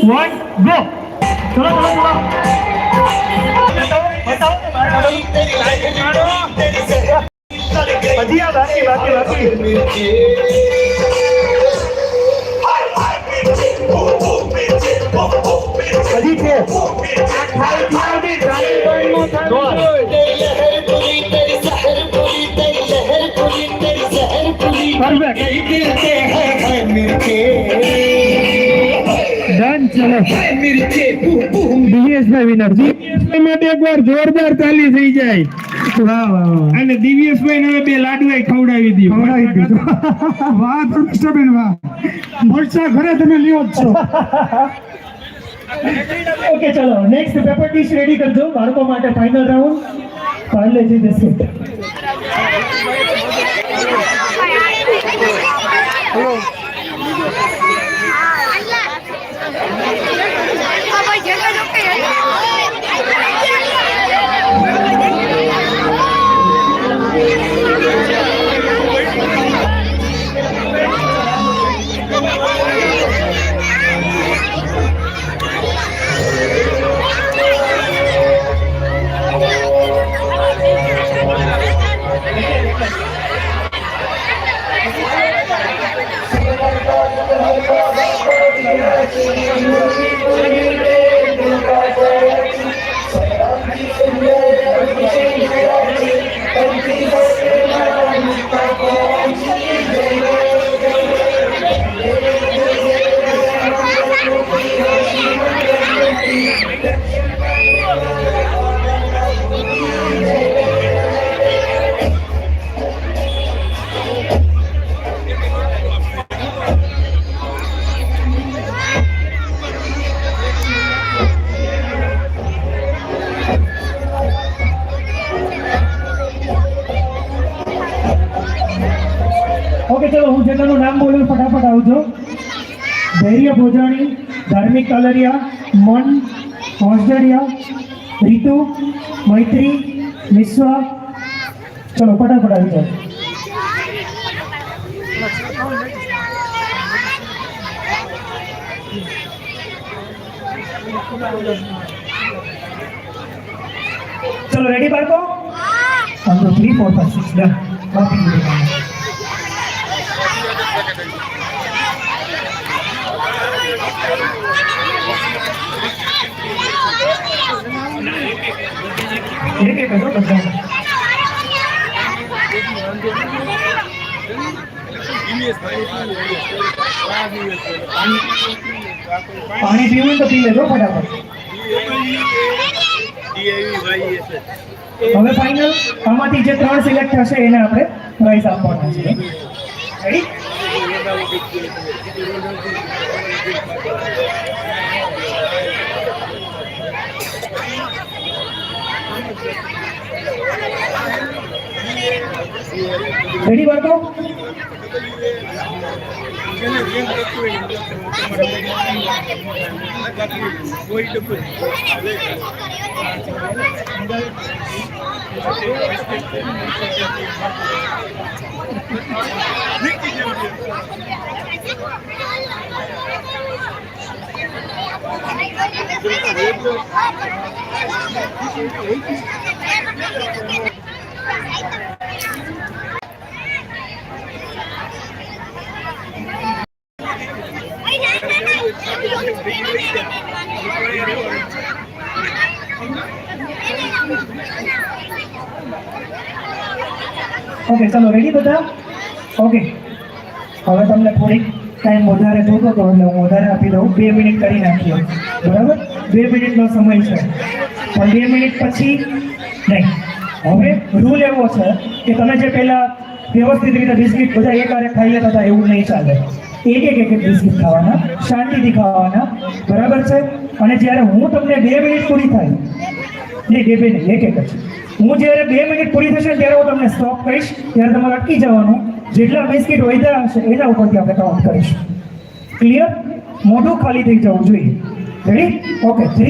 1 गो चलो चलो चलो बताओ बढ़िया बाकी बाकी बाकी अजी थे डन चलो दिव्येश भाई विनर दिव्येश भाई માટે એકવાર જોરદાર તાલી થઈ જાય વાહ વાહ અને દિવ્યેશ ભાઈ ને બે લાડવા ખવડાવી દીધો વાહ ધર્મિષ્ઠબેન વાહ મોરચા ઘરે તમે લ્યો જ છો ઓકે ચલો નેક્સ્ટ પેપર ડીશ રેડી કરજો બાળકો માટે final round Parle-G biscuit hello okay चलो हूँ जेटलाનું નામ બોલું ફટાફટ આવજો ધૈર્ય ભોજાણી ધાર્મિક કલરિયા મન હોસડિયા રીતુ મૈત્રી વિશ્વા ચલો ફટાફટ આવી જાઓ चलो रेडी बाळको 1 2 3 4 5 6 डन बाकी एक एक करो बच्चा पानी पीવું તો પી લેજો ફટાફટ હવે ફાઇનલ આમાંથી જે 3 સિલેક્ટ થશે એને આપણે પ્રાઇઝ આપવાના છે રેડી रेडी बाळको ओके चलो रेडी बता ओके હવે તમને થોડીક ટાઈમ વધારે જોતો તો એટલે હું વધારે આપી દઉં 2 મિનિટ કરી નાખીએ બરાબર 2 મિનિટનો સમય છે પણ 2 મિનિટ પછી નહીં હવે રૂલ એવો છે કે તમે જે પહેલા વ્યવસ્થિત રીતે બિસ્કિટ બધા એકહારે ખાઈ લેતા હતા એવું નહીં ચાલે એક એક બિસ્કિટ ખાવાના શાંતિથી ખાવાના બરાબર છે અને જ્યારે હું તમને 2 મિનિટ પૂરી થાય નહીં 2 મિનિટ એક જ હું જ્યારે 2 મિનિટ પૂરી થશે ત્યારે હું તમને સ્ટોપ કરીશ ત્યારે તમારે અટકી જવાનું જેટલા બિસ્કિટ વધ્યા હશે એના ઉપરથી આપણે કાઉન્ટ કરીશું ક્લિયર મોઢું ખાલી થઈ જવું જોઈએ રેડી ઓકે